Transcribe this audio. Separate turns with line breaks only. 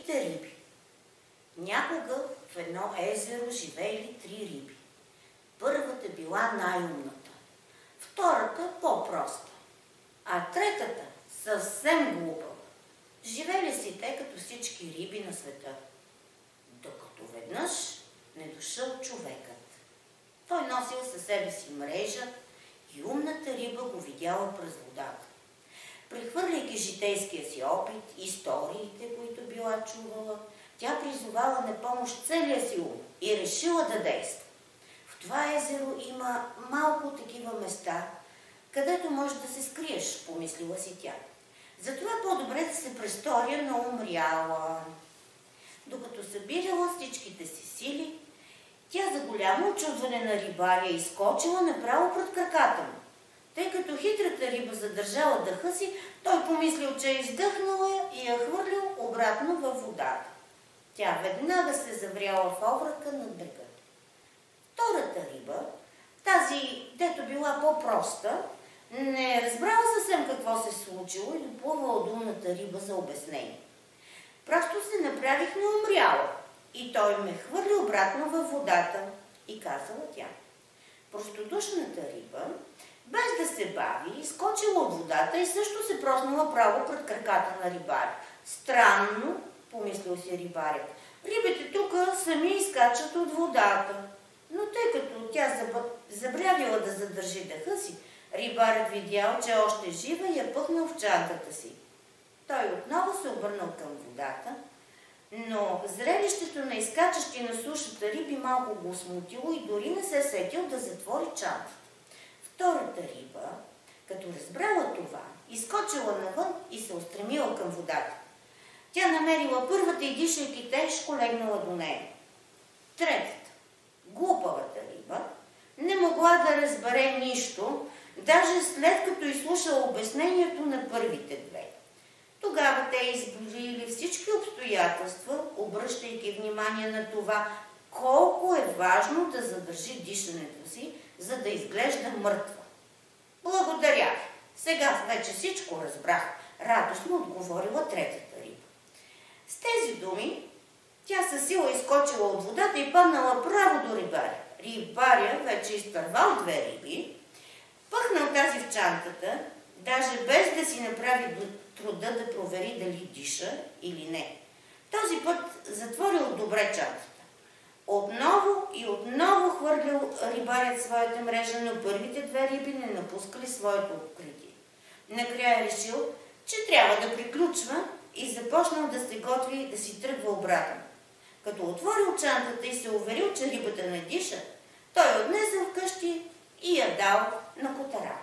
Мъдрите риби. Някога в едно езеро живеели 3 риби. Първата била най-умната, втората по-проста, а третата съвсем глупава. Живели си те като всички риби на света, докато веднъж не дошъл човекът. Той носил със себе си мрежа и умната риба го видяла през водата. Прехвърляйки житейския си опит, историите, които била чувала, тя призовала на помощ целия си ум и решила да действа. В това езеро има малко такива места, където може да се скриеш, помислила си тя. Затова по-добре да се престоря на умряла. Докато събирала всичките си сили, тя за голямо очудване на рибаря изскочила направо пред краката му. Тъй като хитрата риба задържала дъха си, той помислил, че е издъхнала и я хвърлил обратно във водата. Тя веднага се завряла в обръка над брега. Втората риба, тази, дето била по-проста, не е разбрала съвсем какво се случило и доплува от умната риба за обяснение. Просто се направих неумряла и той ме хвърли обратно във водата, и казала тя. Простодушната риба, без да се бави, изскочила от водата и също се проснала право пред краката на рибаря. Странно, помислил си рибарят. Рибите тук сами изкачат от водата. Но тъй като тя забравила да задържи дъха си, рибарят видял, че още е жива и я пъхнал в чантата си. Той отново се обърнал към водата, но зрелището на изкачащи на сушата риби малко го смутило и дори не се сетил да затвори чантата. Втората риба, като разбрала това, изскочила навън и се устремила към водата. Тя намерила първата и дишайки тежко легнала до нея. Третата, глупавата риба, не могла да разбере нищо, даже след като изслушала обяснението на първите две. Тогава те изброили всички обстоятелства, обръщайки внимание на това, колко е важно да задържи дишането си, за да изглежда мъртва. Благодаря. Сега вече всичко разбрах, радостно отговорила третата риба. С тези думи тя със сила изскочила от водата и паднала право до рибаря. Рибаря вече изтървал 2 риби, пъхнал тази в чантата, даже без да си направи труда да провери дали диша или не. Този път затворил добре чантата. Отново и отново хвърлял рибарят своята мрежа, но първите 2 риби не напускали своето укритие. Накрая решил, че трябва да приключва и започнал да се готви да си тръгва обратно. Като отворил чантата и се уверил, че рибата не диша, той отнесъл вкъщи и я дал на котара.